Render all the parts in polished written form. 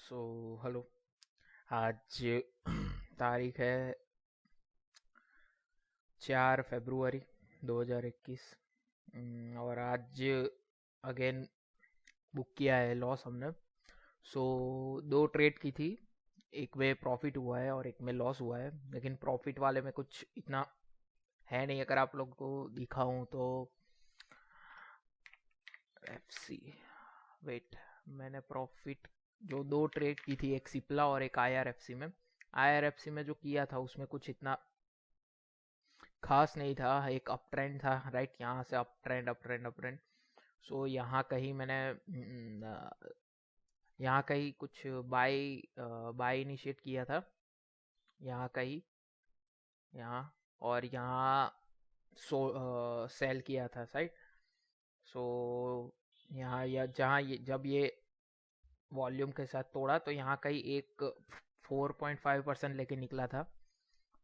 So hello. आज तारीख है 4 फरवरी 2021। और आज अगेन बुक किया है लॉस हमने। सो दो ट्रेड की थी, एक में प्रॉफिट हुआ है और एक में लॉस हुआ है, लेकिन प्रॉफिट वाले में कुछ इतना है नहीं। अगर आप लोग को दिखाऊं तो एफसी, वेट, मैंने प्रॉफिट जो दो ट्रेड की थी, एक सिप्ला और एक आईआरएफसी में। आईआरएफसी में जो किया था उसमें कुछ इतना खास नहीं था। एक अप ट्रेंड था, राइट, यहाँ से up trend up trend up trend. So यहाँ कहीं मैंने यहाँ कहीं कुछ बाय बाय इनिशिएट किया था, यहाँ कहीं, यहाँ, और यहाँ सेल किया था साइड। सो यहाँ या जहाँ ये जब ये वॉल्यूम के साथ तोड़ा तो यहाँ कहीं एक 4.5% लेके निकला था।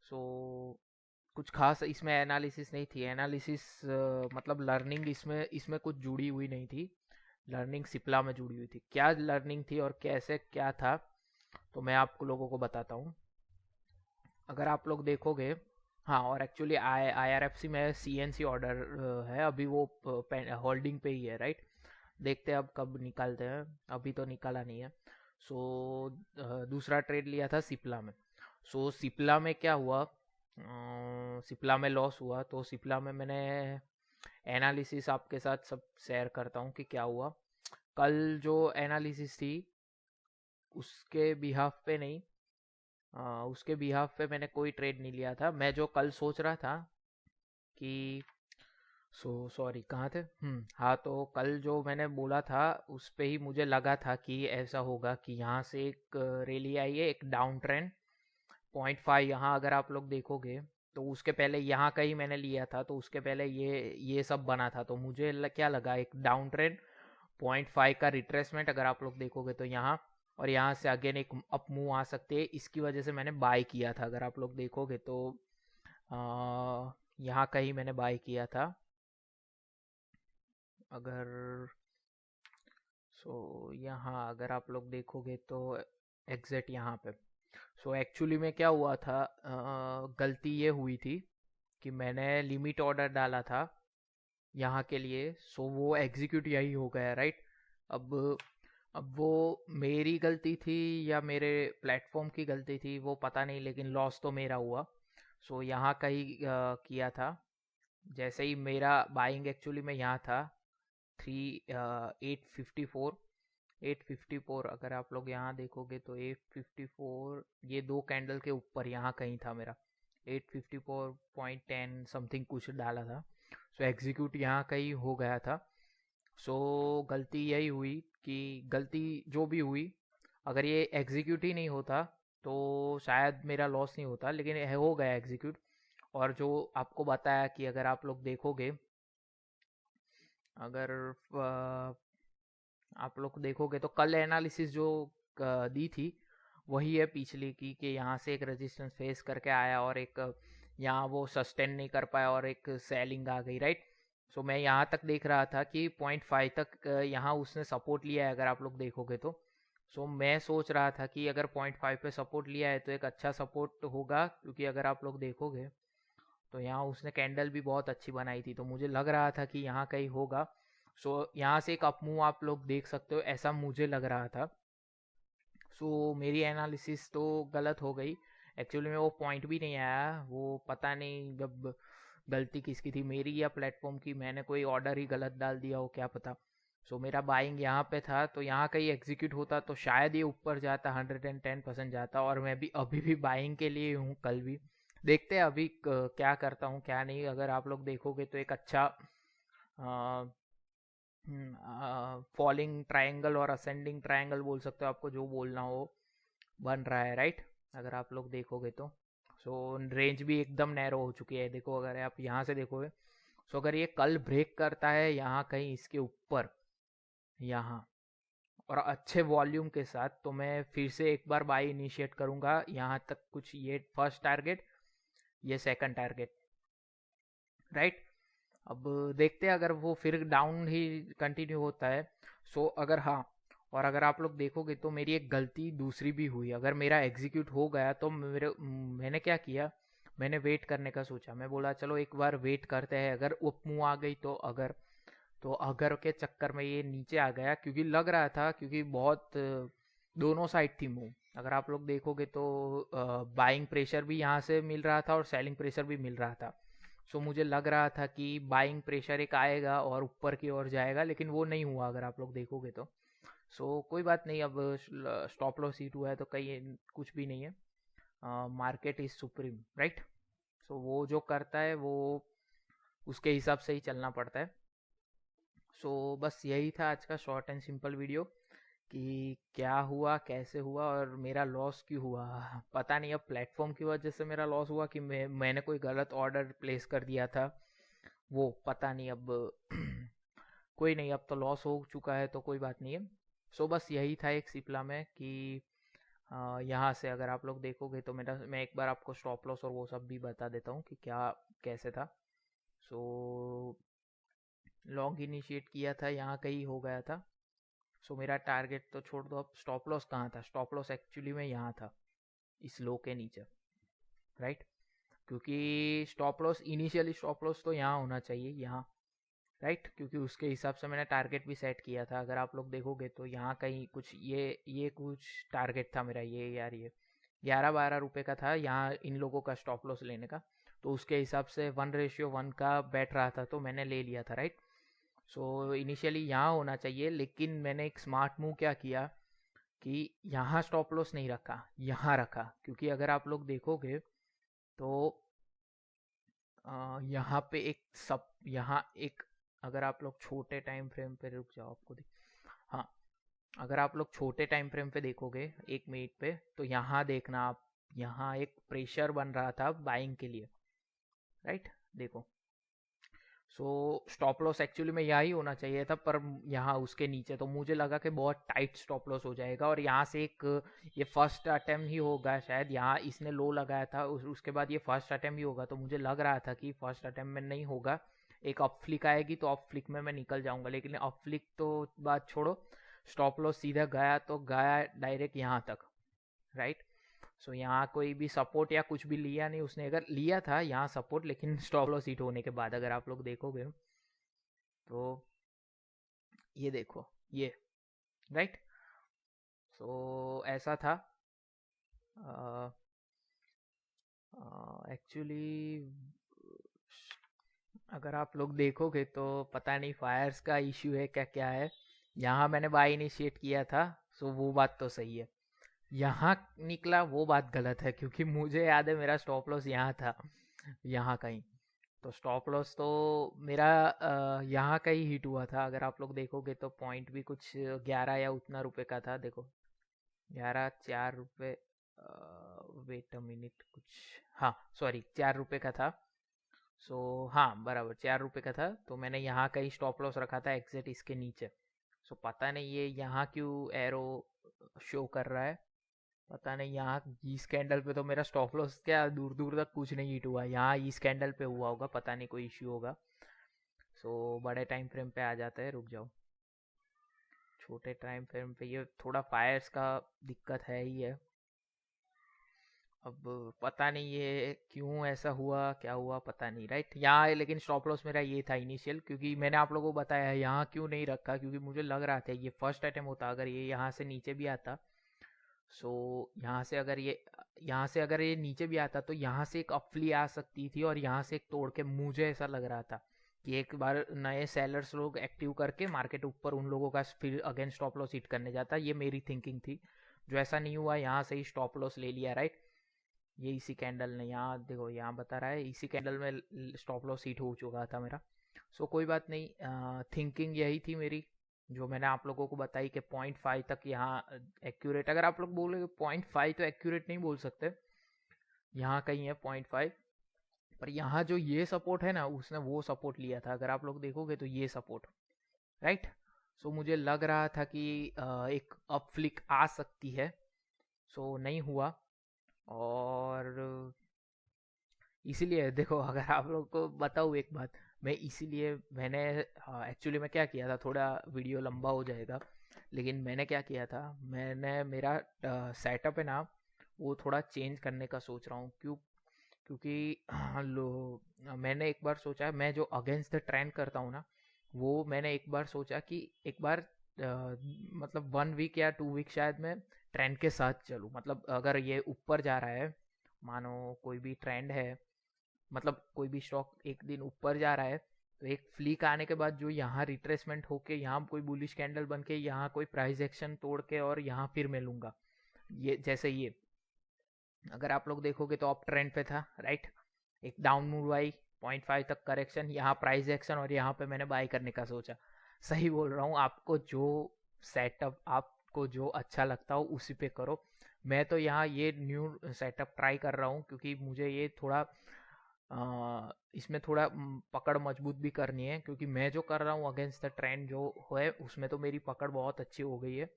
सो कुछ खास इसमें एनालिसिस नहीं थी। एनालिसिस मतलब लर्निंग इसमें इसमें कुछ जुड़ी हुई नहीं थी। लर्निंग सिप्ला में जुड़ी हुई थी। क्या लर्निंग थी और कैसे क्या था, तो मैं आप लोगों को बताता हूँ। अगर आप लोग देखोगे, हाँ, और एक्चुअली आईआरएफसी में सीएनसी ऑर्डर है अभी, वो होल्डिंग पे ही है, राइट। देखते हैं अब कब निकालते हैं, अभी तो निकाला नहीं है। सो दूसरा ट्रेड लिया था सिप्ला में। सो सिप्ला में क्या हुआ, सिप्ला में लॉस हुआ। तो सिप्ला में मैंने एनालिसिस आपके साथ सब शेयर करता हूँ कि क्या हुआ। कल जो एनालिसिस थी उसके बिहाफ पे नहीं, उसके बिहाफ पे मैंने कोई ट्रेड नहीं लिया था। मैं जो कल सोच रहा था कि सॉरी, कहाँ थे, हाँ, तो कल जो मैंने बोला था उस पे ही मुझे लगा था कि ऐसा होगा कि यहाँ से एक रैली आई है, एक डाउन ट्रेंड 0.5। यहाँ अगर आप लोग देखोगे तो उसके पहले यहाँ कहीं मैंने लिया था, तो उसके पहले ये सब बना था। तो मुझे क्या लगा, एक डाउन ट्रेंड 0.5 का रिट्रेसमेंट अगर आप लोग देखोगे तो यहाँ, और यहाँ से अगेन एक अप मूव आ सकते हैं। इसकी वजह से मैंने बाय किया था। अगर आप लोग देखोगे तो यहाँ कहीं मैंने बाय किया था। अगर यहाँ अगर आप लोग देखोगे तो एग्जैक्ट यहाँ पे। एक्चुअली में क्या हुआ था, गलती ये हुई थी कि मैंने लिमिट ऑर्डर डाला था यहाँ के लिए। वो एग्जीक्यूट यही हो गया, राइट। अब अब वो मेरी गलती थी या मेरे प्लेटफॉर्म की गलती थी वो पता नहीं, लेकिन लॉस तो मेरा हुआ। यहाँ कहीं किया था। जैसे ही मेरा बाइंग एक्चुअली में यहाँ था 854, 854। अगर आप लोग यहाँ देखोगे तो 854 ये दो कैंडल के ऊपर यहाँ कहीं था मेरा। 854.10 समथिंग कुछ डाला था। एग्जीक्यूट यहाँ कहीं हो गया था। गलती यही हुई कि गलती जो भी हुई, अगर ये एग्जीक्यूट ही नहीं होता तो शायद मेरा लॉस नहीं होता, लेकिन हो गया एग्जीक्यूट। और जो आपको बताया कि अगर आप लोग देखोगे, अगर आप लोग देखोगे तो कल एनालिसिस जो दी थी वही है पिछली की, कि यहाँ से एक रेजिस्टेंस फेस करके आया और एक यहाँ वो सस्टेन नहीं कर पाया और एक सेलिंग आ गई, राइट। मैं यहाँ तक देख रहा था कि 0.5 तक यहाँ उसने सपोर्ट लिया है, अगर आप लोग देखोगे तो। मैं सोच रहा था कि अगर 0.5 पे सपोर्ट लिया है तो एक अच्छा सपोर्ट होगा, क्योंकि अगर आप लोग देखोगे तो यहाँ उसने कैंडल भी बहुत अच्छी बनाई थी, तो मुझे लग रहा था कि यहाँ कहीं होगा। यहाँ से एक अप मूव आप लोग देख सकते हो, ऐसा मुझे लग रहा था। मेरी एनालिसिस तो गलत हो गई। एक्चुअली में वो पॉइंट भी नहीं आया, वो पता नहीं जब गलती किसकी थी, मेरी या प्लेटफॉर्म की। मैंने कोई ऑर्डर ही गलत डाल दिया हो, क्या पता। मेरा बाइंग यहाँ पे था, तो यहाँ कहीं एग्जीक्यूट होता तो शायद ये ऊपर जाता, 110% जाता। और मैं भी अभी भी बाइंग के लिए हूँ, कल भी देखते हैं अभी क्या करता हूँ क्या नहीं। अगर आप लोग देखोगे तो एक अच्छा फॉलिंग ट्रायंगल और असेंडिंग ट्रायंगल बोल सकते हो, आपको जो बोलना हो, बन रहा है, राइट। अगर आप लोग देखोगे तो रेंज भी एकदम नैरो हो चुकी है। देखो अगर आप यहाँ से देखोगे, अगर ये कल ब्रेक करता है यहाँ कहीं इसके ऊपर, यहाँ, और अच्छे वॉल्यूम के साथ, तो मैं फिर से एक बार बाई इनिशिएट करूंगा यहाँ तक। कुछ ये फर्स्ट टारगेट, ये सेकंड टारगेट, राइट। अब देखते हैं अगर वो फिर डाउन ही कंटिन्यू होता है। अगर हाँ, और अगर आप लोग देखोगे तो मेरी एक गलती दूसरी भी हुई। अगर मेरा एग्जीक्यूट हो गया तो मैंने क्या किया, मैंने वेट करने का सोचा। मैं बोला चलो एक बार वेट करते हैं, अगर अप मूव आ गई तो अगर के चक्कर में ये नीचे आ गया, क्योंकि लग रहा था, क्योंकि बहुत दोनों साइड थी मूव। अगर आप लोग देखोगे तो बाइंग प्रेशर भी यहाँ से मिल रहा था और सेलिंग प्रेशर भी मिल रहा था। सो मुझे लग रहा था कि बाइंग प्रेशर एक आएगा और ऊपर की ओर जाएगा, लेकिन वो नहीं हुआ अगर आप लोग देखोगे तो। सो कोई बात नहीं, अब स्टॉप लॉस हिट हुआ है तो कहीं कुछ भी नहीं है। Market is supreme, right. So वो जो करता है वो उसके हिसाब से ही चलना पड़ता है। सो बस यही था आज का शॉर्ट एंड सिंपल वीडियो, कि क्या हुआ, कैसे हुआ और मेरा लॉस क्यों हुआ। पता नहीं अब प्लेटफॉर्म की वजह से मेरा लॉस हुआ कि मैंने कोई गलत ऑर्डर प्लेस कर दिया था, वो पता नहीं अब। कोई नहीं, अब तो लॉस हो चुका है तो कोई बात नहीं है। सो बस यही था एक सिप्ला में कि यहाँ से अगर आप लोग देखोगे तो मैं एक बार आपको स्टॉप लॉस और वो सब भी बता देता हूँ कि क्या कैसे था। सो लॉन्ग इनिशिएट किया था, यहाँ कहीं हो गया था। सो मेरा टारगेट तो छोड़ दो, अब स्टॉप लॉस कहाँ था। स्टॉप लॉस एक्चुअली में यहाँ था, इस लो के नीचे, राइट। क्योंकि stop loss initially stop loss तो यहाँ होना चाहिए, यहाँ, राइट। क्योंकि उसके हिसाब से मैंने टारगेट भी सेट किया था। अगर आप लोग देखोगे तो यहाँ कहीं कुछ ये कुछ टारगेट था मेरा, ये यार ये 11-12 रुपये का था यहाँ इन लोगों का स्टॉप लॉस लेने का। तो उसके हिसाब से 1:1 का बैठ रहा था तो मैंने ले लिया था, राइट। सो इनिशियली यहाँ होना चाहिए, लेकिन मैंने एक स्मार्ट मूव क्या किया कि यहाँ स्टॉप लॉस नहीं रखा, यहाँ रखा। क्योंकि अगर आप लोग देखोगे तो यहाँ पे यहाँ एक, अगर आप लोग छोटे टाइम फ्रेम पे, रुक जाओ आपको हाँ, अगर आप लोग छोटे टाइम फ्रेम पे देखोगे 1 मिनट पे, तो यहाँ देखना आप, यहाँ एक प्रेशर बन रहा था बाइंग के लिए, राइट। देखो, सो स्टॉप लॉस एक्चुअली में यहाँ ही होना चाहिए था, पर यहाँ उसके नीचे, तो मुझे लगा कि बहुत टाइट स्टॉप लॉस हो जाएगा और यहाँ से एक ये फर्स्ट अटेम्प्ट ही होगा शायद। यहाँ इसने लो लगाया था, उसके बाद ये फर्स्ट अटेम्प्ट ही होगा, तो मुझे लग रहा था कि फर्स्ट अटेम्प्ट में नहीं होगा, एक अप फ्लिक आएगी तो अप फ्लिक में मैं निकल जाऊंगा। लेकिन अप फ्लिक तो बात छोड़ो, स्टॉप लॉस सीधा गया तो गया डायरेक्ट यहाँ तक, राइट। सो यहाँ कोई भी सपोर्ट या कुछ भी लिया नहीं उसने। अगर लिया था यहाँ सपोर्ट, लेकिन स्टॉप लॉस हिट होने के बाद अगर आप लोग देखोगे तो ये देखो, ये, राइट। सो ऐसा था एक्चुअली। अगर आप लोग देखोगे तो पता नहीं फायर्स का इश्यू है क्या क्या है। यहाँ मैंने बाय इनिशिएट किया था, सो वो बात तो सही है। यहाँ निकला वो बात गलत है, क्योंकि मुझे याद है मेरा स्टॉप लॉस यहाँ था, यहाँ कहीं। तो स्टॉप लॉस तो मेरा यहाँ का ही हिट हुआ था। अगर आप लोग देखोगे तो पॉइंट भी कुछ 11 या उतना रुपए का था। देखो 11 4 रुपये, वेट अ मिनट, कुछ, हाँ सॉरी 4 रुपये का था। सो हाँ बराबर 4 रुपये का था। तो मैंने यहाँ का ही स्टॉप लॉस रखा था एग्जैक्ट इसके नीचे। सो पता नहीं ये यहाँ क्यों एरो शो कर रहा है, पता नहीं। यहाँ इस कैंडल पे तो मेरा स्टॉप लॉस क्या दूर दूर तक कुछ नहीं हिट हुआ, यहाँ इस कैंडल पे हुआ होगा, पता नहीं कोई इश्यू होगा। सो बड़े टाइम फ्रेम पे आ जाता है, रुक जाओ। छोटे टाइम फ्रेम पे ये थोड़ा फायर्स का दिक्कत है ही है। अब पता नहीं ये क्यों ऐसा हुआ, क्या हुआ पता नहीं, राइट। यहाँ लेकिन स्टॉप लॉस मेरा ये था इनिशियल, क्योंकि मैंने आप लोगों को बताया है यहाँ क्यों नहीं रखा, क्योंकि मुझे लग रहा था ये फर्स्ट अटेम्प्ट होता, अगर ये यहाँ से नीचे भी आता। सो यहाँ से अगर ये नीचे भी आता तो यहाँ से एक अपफ्ली आ सकती थी और यहाँ से एक तोड़ के, मुझे ऐसा लग रहा था कि एक बार नए सेलर्स लोग एक्टिव करके मार्केट ऊपर उन लोगों का फिर अगेन स्टॉप लॉस हिट करने जाता। ये मेरी थिंकिंग थी, जो ऐसा नहीं हुआ। यहाँ से ही स्टॉप लॉस ले लिया, राइट। ये इसी कैंडल ने, यहाँ देखो यहाँ बता रहा है इसी कैंडल में स्टॉप लॉस हिट हो चुका था मेरा। सो कोई बात नहीं, थिंकिंग यही थी मेरी जो मैंने आप लोगों को बताई कि 0.5 तक यहाँ एक्यूरेट। अगर आप लोग बोलोगे 0.5 तो एक्यूरेट नहीं बोल सकते, यहाँ कहीं है 0.5, पर यहाँ जो ये सपोर्ट है ना उसने वो सपोर्ट लिया था। अगर आप लोग देखोगे तो ये सपोर्ट, राइट। सो मुझे लग रहा था कि एक अप फ्लिक आ सकती है, सो नहीं हुआ। और इसीलिए देखो, अगर आप लोग को बताऊँ एक बात, मैं इसीलिए मैंने एक्चुअली मैं क्या किया था, थोड़ा वीडियो लंबा हो जाएगा। लेकिन मैंने क्या किया था, मैंने मेरा सेटअप है ना वो थोड़ा चेंज करने का सोच रहा हूँ। क्योंकि मैंने एक बार सोचा, मैं जो अगेंस्ट द ट्रेंड करता हूँ ना, वो मैंने एक बार सोचा कि एक बार मतलब 1 वीक या 2 वीक शायद मैं ट्रेंड के साथ चलूँ। मतलब अगर ये ऊपर जा रहा है, मानो कोई भी ट्रेंड है, मतलब कोई भी स्टॉक एक दिन ऊपर जा रहा है, तो एक फ्लीक आने के बाद जो यहाँ रिट्रेसमेंट होके यहाँ कोई बुलिश कैंडल बन के यहाँ कोई प्राइस एक्शन तोड़ के और यहाँ फिर मैं लूँगा। ये जैसे ये अगर आप लोग देखोगे तो अप ट्रेंड पे था, राइट, एक डाउन मूव आई, 0.5 तक करेक्शन, यहाँ प्राइस एक्शन और यहाँ पे मैंने बाय करने का सोचा। सही बोल रहा हूँ, आपको जो सेटअप आपको जो अच्छा लगता हो उसी पे करो। मैं तो यहाँ ये न्यू सेटअप ट्राई कर रहा हूँ क्योंकि मुझे ये थोड़ा इसमें थोड़ा पकड़ मजबूत भी करनी है, क्योंकि मैं जो कर रहा हूँ अगेंस्ट द ट्रेंड जो है उसमें तो मेरी पकड़ बहुत अच्छी हो गई है।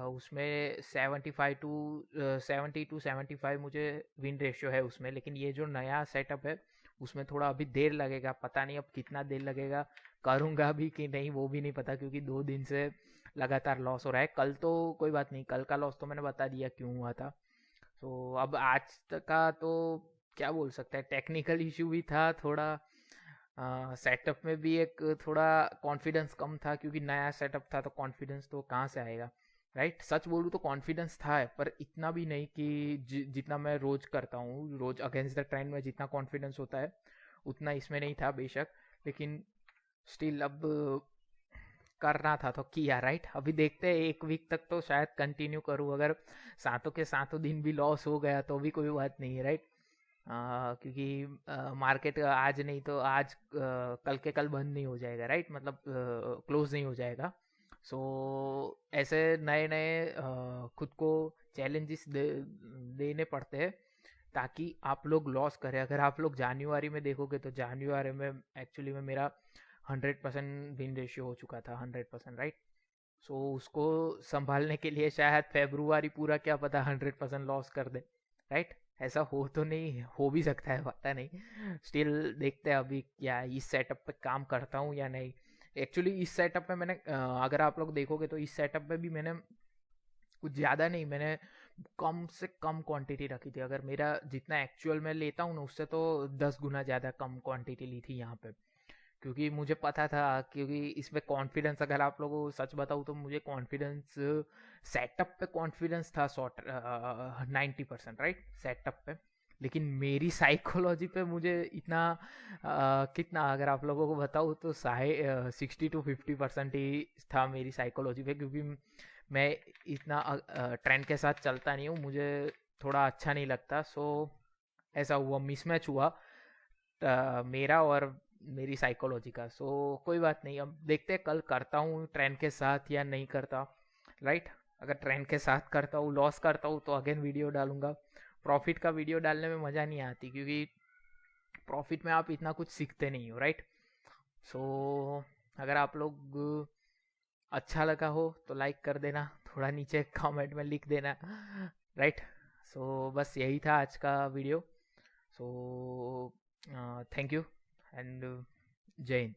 उसमें 70 टू 75 मुझे विन रेशियो है उसमें। लेकिन ये जो नया सेटअप है उसमें थोड़ा अभी देर लगेगा, पता नहीं अब कितना देर लगेगा, करूँगा भी कि नहीं वो भी नहीं पता, क्योंकि 2 दिन से लगातार लॉस हो रहा है। कल तो कोई बात नहीं, कल का लॉस तो मैंने बता दिया क्यों हुआ था। तो अब आज तक का तो क्या बोल सकते हैं, टेक्निकल इशू भी था थोड़ा, सेटअप में भी एक थोड़ा कॉन्फिडेंस कम था, क्योंकि नया सेटअप था तो कॉन्फिडेंस तो कहाँ से आएगा, राइट। सच बोलूँ तो कॉन्फिडेंस था, पर इतना भी नहीं कि जितना मैं रोज करता हूँ, रोज अगेंस्ट द ट्रेंड में जितना कॉन्फिडेंस होता है उतना इसमें नहीं था बेशक। लेकिन स्टिल अब करना था तो किया, राइट। अभी देखते हैं, 1 वीक तक तो शायद कंटिन्यू करूँ, अगर सातों के सातों दिन भी लॉस हो गया तो भी कोई बात नहीं है, राइट। क्योंकि मार्केट आज नहीं तो आज कल के कल बंद नहीं हो जाएगा, राइट, मतलब क्लोज नहीं हो जाएगा। सो ऐसे नए नए खुद को चैलेंजेस देने पड़ते हैं ताकि आप लोग लॉस करें। अगर आप लोग जनवरी में देखोगे तो जनवरी में एक्चुअली में मेरा 100% विन रेशियो हो चुका था, 100%, राइट। सो उसको संभालने के लिए शायद फेब्रुआरी पूरा क्या पता 100% लॉस कर दे, राइट। ऐसा हो तो नहीं, हो भी सकता है, पता नहीं। स्टिल देखते हैं अभी क्या इस सेटअप पे काम करता हूँ या नहीं। एक्चुअली इस सेटअप में मैंने अगर आप लोग देखोगे तो इस सेटअप में भी मैंने कुछ ज़्यादा नहीं, मैंने कम से कम क्वांटिटी रखी थी। अगर मेरा जितना एक्चुअल में लेता हूँ ना उससे तो 10 गुना ज़्यादा कम क्वांटिटी ली थी यहाँ पे, क्योंकि मुझे पता था, क्योंकि इसमें कॉन्फिडेंस, अगर आप लोगों को सच बताऊँ तो मुझे कॉन्फिडेंस, सेटअप पे कॉन्फिडेंस था 90%, राइट, सेटअप पे। लेकिन मेरी साइकोलॉजी पे मुझे इतना कितना, अगर आप लोगों को बताऊँ तो 60 to 50% ही था मेरी साइकोलॉजी पे, क्योंकि मैं इतना ट्रेंड के साथ चलता नहीं हूँ, मुझे थोड़ा अच्छा नहीं लगता। सो ऐसा हुआ, मिसमैच हुआ मेरा और मेरी साइकोलॉजी का। सो कोई बात नहीं, अब देखते हैं कल करता हूँ ट्रेंड के साथ या नहीं करता, राइट। अगर ट्रेंड के साथ करता हूँ, लॉस करता हूँ तो अगेन वीडियो डालूंगा। प्रॉफिट का वीडियो डालने में मज़ा नहीं आती, क्योंकि प्रॉफिट में आप इतना कुछ सीखते नहीं हो, राइट। सो अगर आप लोग अच्छा लगा हो तो लाइक कर देना, थोड़ा नीचे कमेंट में लिख देना, राइट। सो बस यही था आज का video. So thank you and जय हिंद।